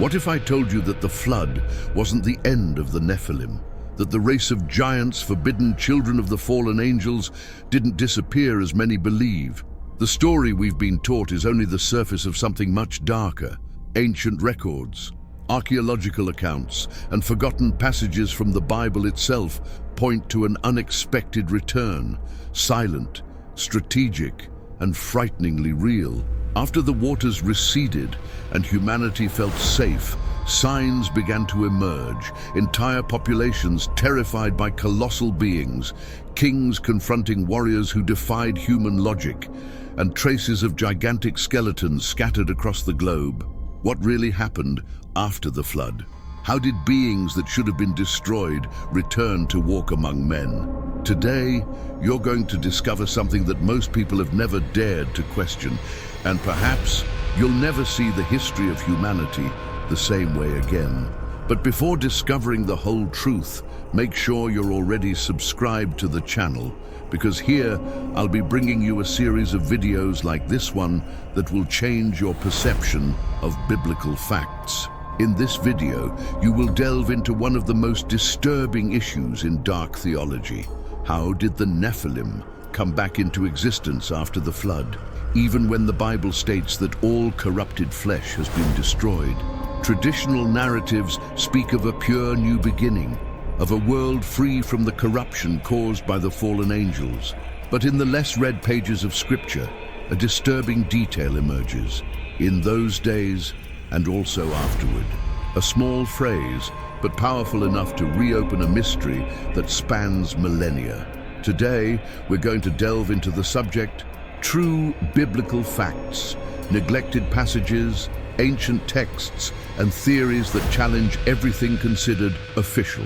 What if I told you that the flood wasn't the end of the Nephilim? That the race of giants, forbidden children of the fallen angels, didn't disappear as many believe? The story we've been taught is only the surface of something much darker. Ancient records, archaeological accounts, and forgotten passages from the Bible itself point to an unexpected return, silent, strategic, and frighteningly real. After the waters receded and humanity felt safe, signs began to emerge. Entire populations terrified by colossal beings, kings confronting warriors who defied human logic, and traces of gigantic skeletons scattered across the globe. What really happened after the flood? How did beings that should have been destroyed return to walk among men? Today, you're going to discover something that most people have never dared to question, and perhaps you'll never see the history of humanity the same way again. But before discovering the whole truth, make sure you're already subscribed to the channel, because here I'll be bringing you a series of videos like this one that will change your perception of biblical facts. In this video, you will delve into one of the most disturbing issues in dark theology. How did the Nephilim come back into existence after the flood, even when the Bible states that all corrupted flesh has been destroyed? Traditional narratives speak of a pure new beginning, of a world free from the corruption caused by the fallen angels. But in the less read pages of Scripture, a disturbing detail emerges. In those days, and also afterward. A small phrase, but powerful enough to reopen a mystery that spans millennia. Today, we're going to delve into the subject: true biblical facts, neglected passages, ancient texts, and theories that challenge everything considered official.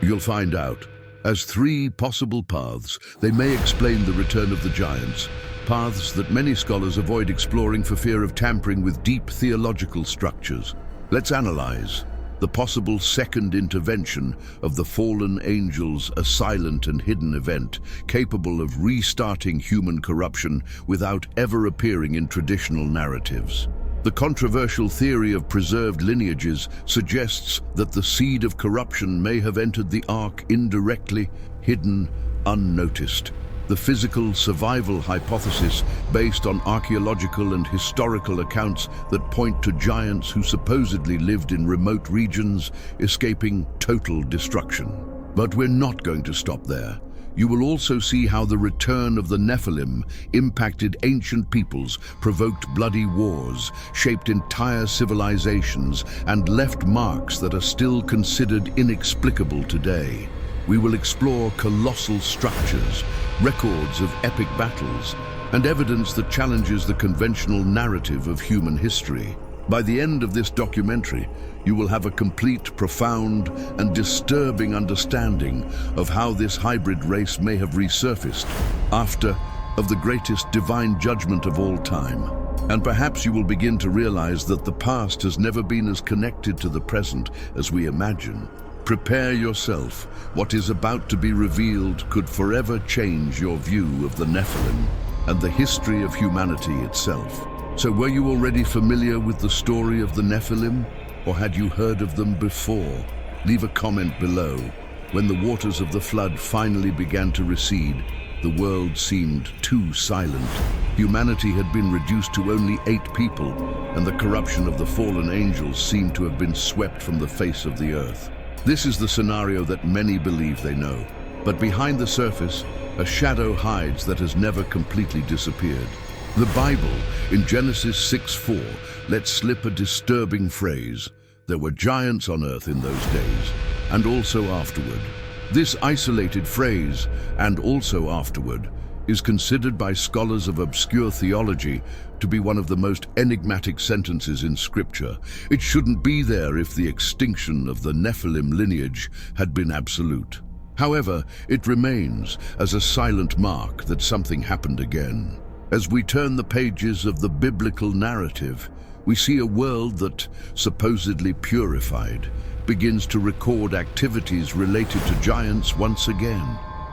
You'll find out. As three possible paths, they may explain the return of the giants, paths that many scholars avoid exploring for fear of tampering with deep theological structures. Let's analyze the possible second intervention of the fallen angels, a silent and hidden event capable of restarting human corruption without ever appearing in traditional narratives. The controversial theory of preserved lineages suggests that the seed of corruption may have entered the ark indirectly, hidden, unnoticed. The physical survival hypothesis, based on archaeological and historical accounts that point to giants who supposedly lived in remote regions, escaping total destruction. But we're not going to stop there. You will also see how the return of the Nephilim impacted ancient peoples, provoked bloody wars, shaped entire civilizations, and left marks that are still considered inexplicable today. We will explore colossal structures, records of epic battles, and evidence that challenges the conventional narrative of human history. By the end of this documentary, you will have a complete, profound, and disturbing understanding of how this hybrid race may have resurfaced after the greatest divine judgment of all time. And perhaps you will begin to realize that the past has never been as connected to the present as we imagine. Prepare yourself. What is about to be revealed could forever change your view of the Nephilim and the history of humanity itself. So were you already familiar with the story of the Nephilim, or had you heard of them before? Leave a comment below. When the waters of the flood finally began to recede, the world seemed too silent. Humanity had been reduced to only 8 people, and the corruption of the fallen angels seemed to have been swept from the face of the earth. This is the scenario that many believe they know. But behind the surface, a shadow hides that has never completely disappeared. The Bible, in Genesis 6:4, lets slip a disturbing phrase: there were giants on earth in those days, and also afterward. This isolated phrase, "and also afterward," is considered by scholars of obscure theology to be one of the most enigmatic sentences in Scripture. It shouldn't be there if the extinction of the Nephilim lineage had been absolute. However, it remains as a silent mark that something happened again. As we turn the pages of the biblical narrative, we see a world that, supposedly purified, begins to record activities related to giants once again.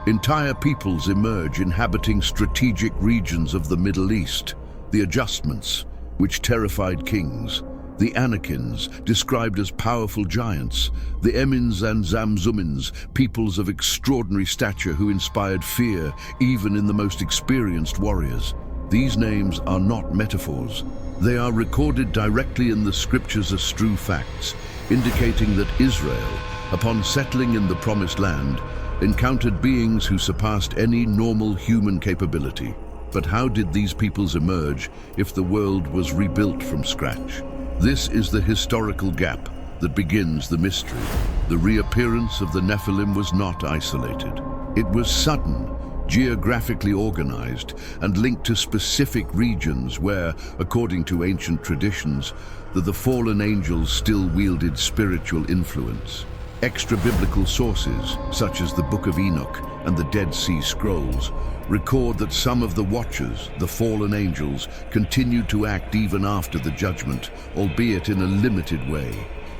Entire peoples emerge inhabiting strategic regions of the Middle East. The adjustments, which terrified kings, The Anakims, described as powerful giants, the Emins and Zamzumins, peoples of extraordinary stature who inspired fear even in the most experienced warriors. These names are not metaphors. They are recorded directly in the scriptures as true facts, indicating that Israel, upon settling in the Promised Land, encountered beings who surpassed any normal human capability. But how did these peoples emerge if the world was rebuilt from scratch? This is the historical gap that begins the mystery. The reappearance of the Nephilim was not isolated. It was sudden, geographically organized, and linked to specific regions where, according to ancient traditions, the fallen angels still wielded spiritual influence. Extra-biblical sources, such as the Book of Enoch and the Dead Sea Scrolls, record that some of the Watchers, the fallen angels, continued to act even after the judgment, albeit in a limited way.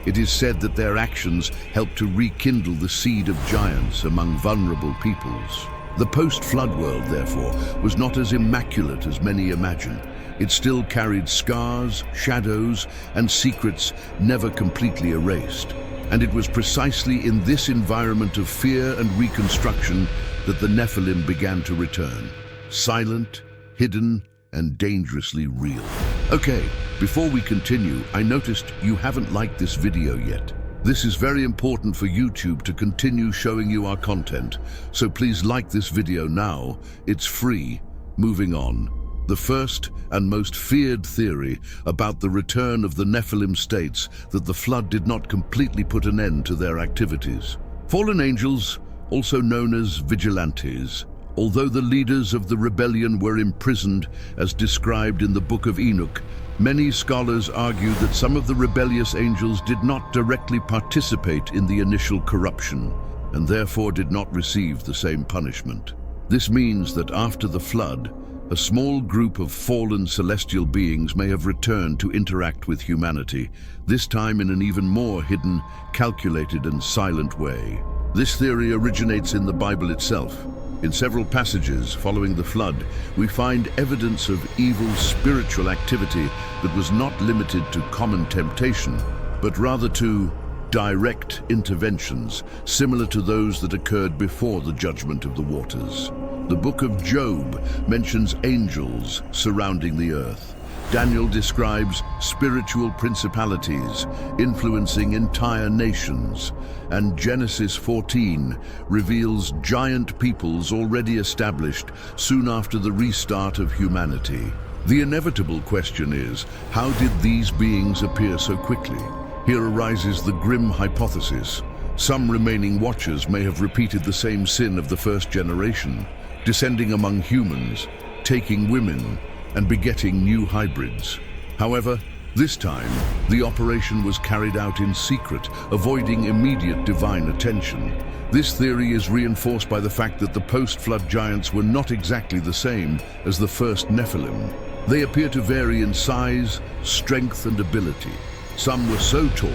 It is said that their actions helped to rekindle the seed of giants among vulnerable peoples. The post-flood world, therefore, was not as immaculate as many imagine. It still carried scars, shadows, and secrets never completely erased. And it was precisely in this environment of fear and reconstruction that the Nephilim began to return. Silent, hidden, and dangerously real. Okay, before we continue, I noticed you haven't liked this video yet. This is very important for YouTube to continue showing you our content, so please like this video now. It's free. Moving on. The first and most feared theory about the return of the Nephilim states that the flood did not completely put an end to their activities. Fallen angels, also known as vigilantes, although the leaders of the rebellion were imprisoned as described in the Book of Enoch, many scholars argue that some of the rebellious angels did not directly participate in the initial corruption and therefore did not receive the same punishment. This means that after the flood, a small group of fallen celestial beings may have returned to interact with humanity, this time in an even more hidden, calculated, and silent way. This theory originates in the Bible itself. In several passages following the flood, we find evidence of evil spiritual activity that was not limited to common temptation, but rather to direct interventions, similar to those that occurred before the judgment of the waters. The book of Job mentions angels surrounding the earth. Daniel describes spiritual principalities influencing entire nations, and Genesis 14 reveals giant peoples already established soon after the restart of humanity. The inevitable question is, how did these beings appear so quickly? Here arises the grim hypothesis. Some remaining Watchers may have repeated the same sin of the first generation, descending among humans, taking women, and begetting new hybrids. However, this time, the operation was carried out in secret, avoiding immediate divine attention. This theory is reinforced by the fact that the post-flood giants were not exactly the same as the first Nephilim. They appear to vary in size, strength, and ability. Some were so tall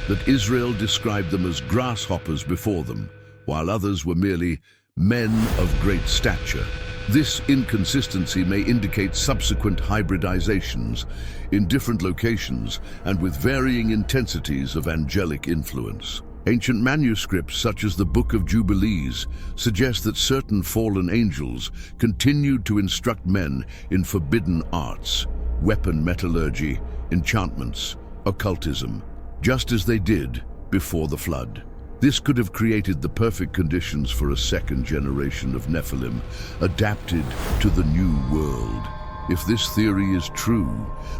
that Israel described them as grasshoppers before them, while others were merely men of great stature. This inconsistency may indicate subsequent hybridizations in different locations and with varying intensities of angelic influence. Ancient manuscripts such as the Book of Jubilees suggest that certain fallen angels continued to instruct men in forbidden arts, weapon metallurgy, enchantments, occultism, just as they did before the flood. This could have created the perfect conditions for a second generation of Nephilim, adapted to the new world. If this theory is true,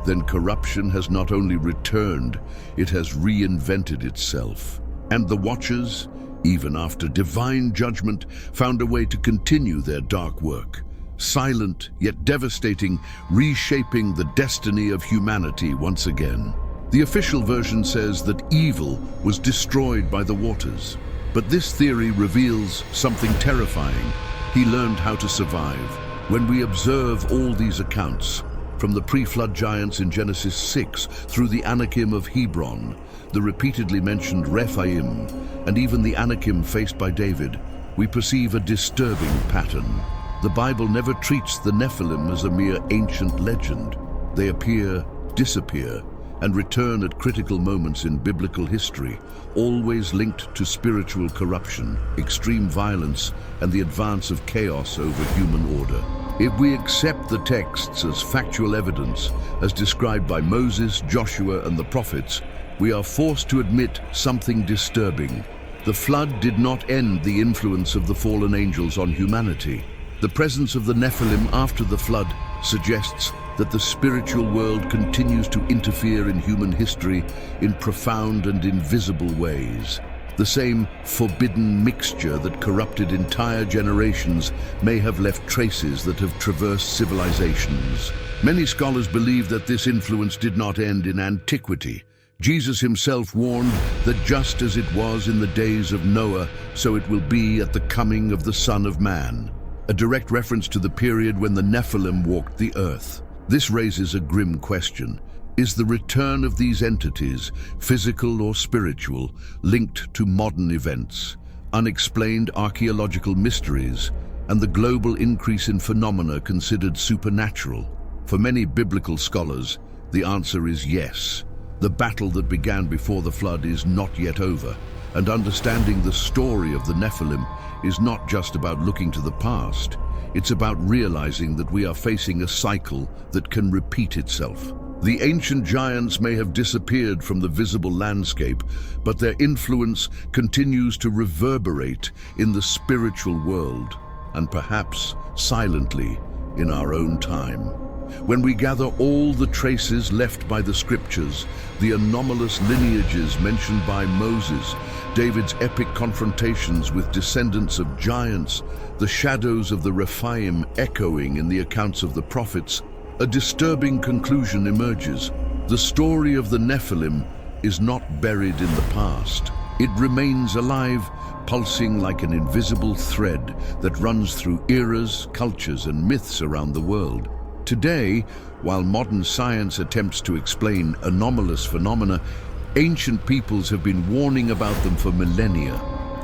then corruption has not only returned, it has reinvented itself. And the Watchers, even after divine judgment, found a way to continue their dark work. Silent yet devastating, reshaping the destiny of humanity once again. The official version says that evil was destroyed by the waters. But this theory reveals something terrifying. He learned how to survive. When we observe all these accounts, from the pre-flood giants in Genesis 6 through the Anakim of Hebron, the repeatedly mentioned Rephaim, and even the Anakim faced by David, we perceive a disturbing pattern. The Bible never treats the Nephilim as a mere ancient legend. They appear, disappear, and return at critical moments in biblical history, always linked to spiritual corruption, extreme violence, and the advance of chaos over human order. If we accept the texts as factual evidence, as described by Moses, Joshua, and the prophets, we are forced to admit something disturbing. The flood did not end the influence of the fallen angels on humanity. The presence of the Nephilim after the flood suggests that the spiritual world continues to interfere in human history in profound and invisible ways. The same forbidden mixture that corrupted entire generations may have left traces that have traversed civilizations. Many scholars believe that this influence did not end in antiquity. Jesus himself warned that just as it was in the days of Noah, so it will be at the coming of the Son of Man. A direct reference to the period when the Nephilim walked the earth. This raises a grim question. Is the return of these entities, physical or spiritual, linked to modern events, unexplained archaeological mysteries, and the global increase in phenomena considered supernatural? For many biblical scholars, the answer is yes. The battle that began before the flood is not yet over, and understanding the story of the Nephilim is not just about looking to the past. It's about realizing that we are facing a cycle that can repeat itself. The ancient giants may have disappeared from the visible landscape, but their influence continues to reverberate in the spiritual world, and perhaps silently in our own time. When we gather all the traces left by the scriptures, the anomalous lineages mentioned by Moses, David's epic confrontations with descendants of giants, the shadows of the Rephaim echoing in the accounts of the prophets, a disturbing conclusion emerges. The story of the Nephilim is not buried in the past. It remains alive, pulsing like an invisible thread that runs through eras, cultures, and myths around the world. Today, while modern science attempts to explain anomalous phenomena, ancient peoples have been warning about them for millennia.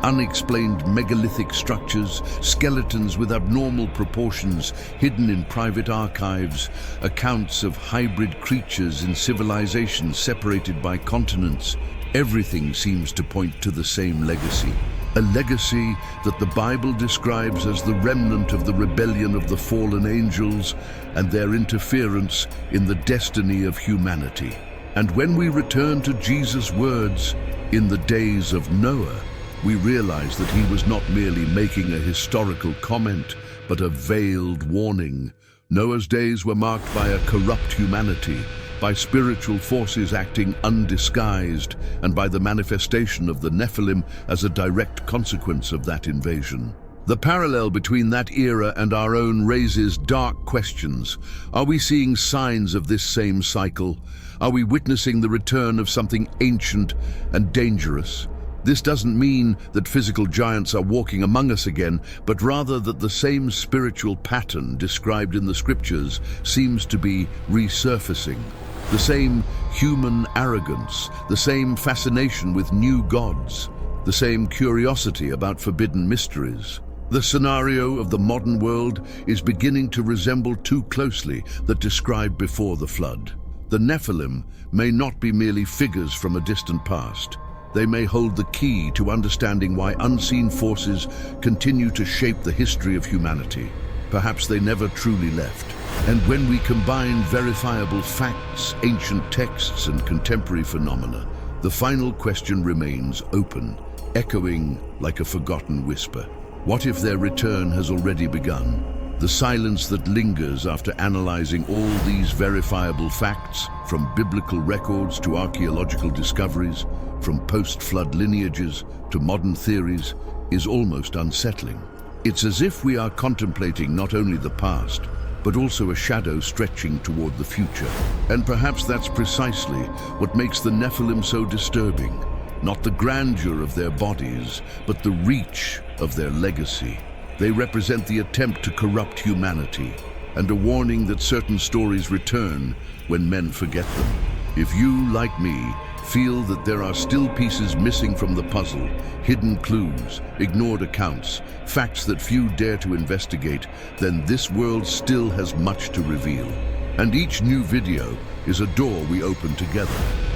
Unexplained megalithic structures, skeletons with abnormal proportions hidden in private archives, accounts of hybrid creatures in civilizations separated by continents. Everything seems to point to the same legacy. A legacy that the Bible describes as the remnant of the rebellion of the fallen angels and their interference in the destiny of humanity. And when we return to Jesus' words, in the days of Noah, we realize that he was not merely making a historical comment, but a veiled warning. Noah's days were marked by a corrupt humanity, by spiritual forces acting undisguised, and by the manifestation of the Nephilim as a direct consequence of that invasion. The parallel between that era and our own raises dark questions. Are we seeing signs of this same cycle? Are we witnessing the return of something ancient and dangerous? This doesn't mean that physical giants are walking among us again, but rather that the same spiritual pattern described in the scriptures seems to be resurfacing. The same human arrogance, the same fascination with new gods, the same curiosity about forbidden mysteries. The scenario of the modern world is beginning to resemble too closely that described before the flood. The Nephilim may not be merely figures from a distant past. They may hold the key to understanding why unseen forces continue to shape the history of humanity. Perhaps they never truly left. And when we combine verifiable facts, ancient texts, and contemporary phenomena, the final question remains open, echoing like a forgotten whisper. What if their return has already begun? The silence that lingers after analyzing all these verifiable facts, from biblical records to archaeological discoveries, from post-flood lineages to modern theories, is almost unsettling. It's as if we are contemplating not only the past, but also a shadow stretching toward the future. And perhaps that's precisely what makes the Nephilim so disturbing. Not the grandeur of their bodies, but the reach of their legacy. They represent the attempt to corrupt humanity, and a warning that certain stories return when men forget them. If you, like me, feel that there are still pieces missing from the puzzle, hidden clues, ignored accounts, facts that few dare to investigate, then this world still has much to reveal. And each new video is a door we open together,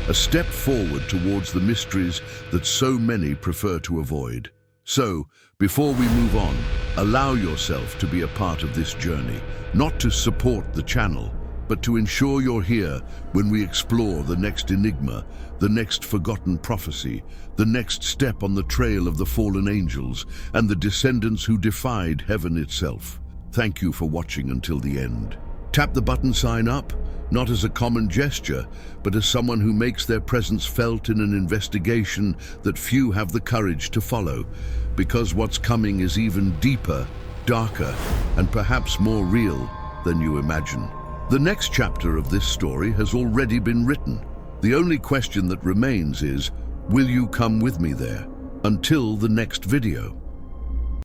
a step forward towards the mysteries that so many prefer to avoid. So, before we move on, allow yourself to be a part of this journey, not to support the channel, but to ensure you're here when we explore the next enigma, the next forgotten prophecy, the next step on the trail of the fallen angels, and the descendants who defied heaven itself. Thank you for watching until the end. Tap the button sign up, not as a common gesture, but as someone who makes their presence felt in an investigation that few have the courage to follow, because what's coming is even deeper, darker, and perhaps more real than you imagine. The next chapter of this story has already been written. The only question that remains is, will you come with me there? Until the next video.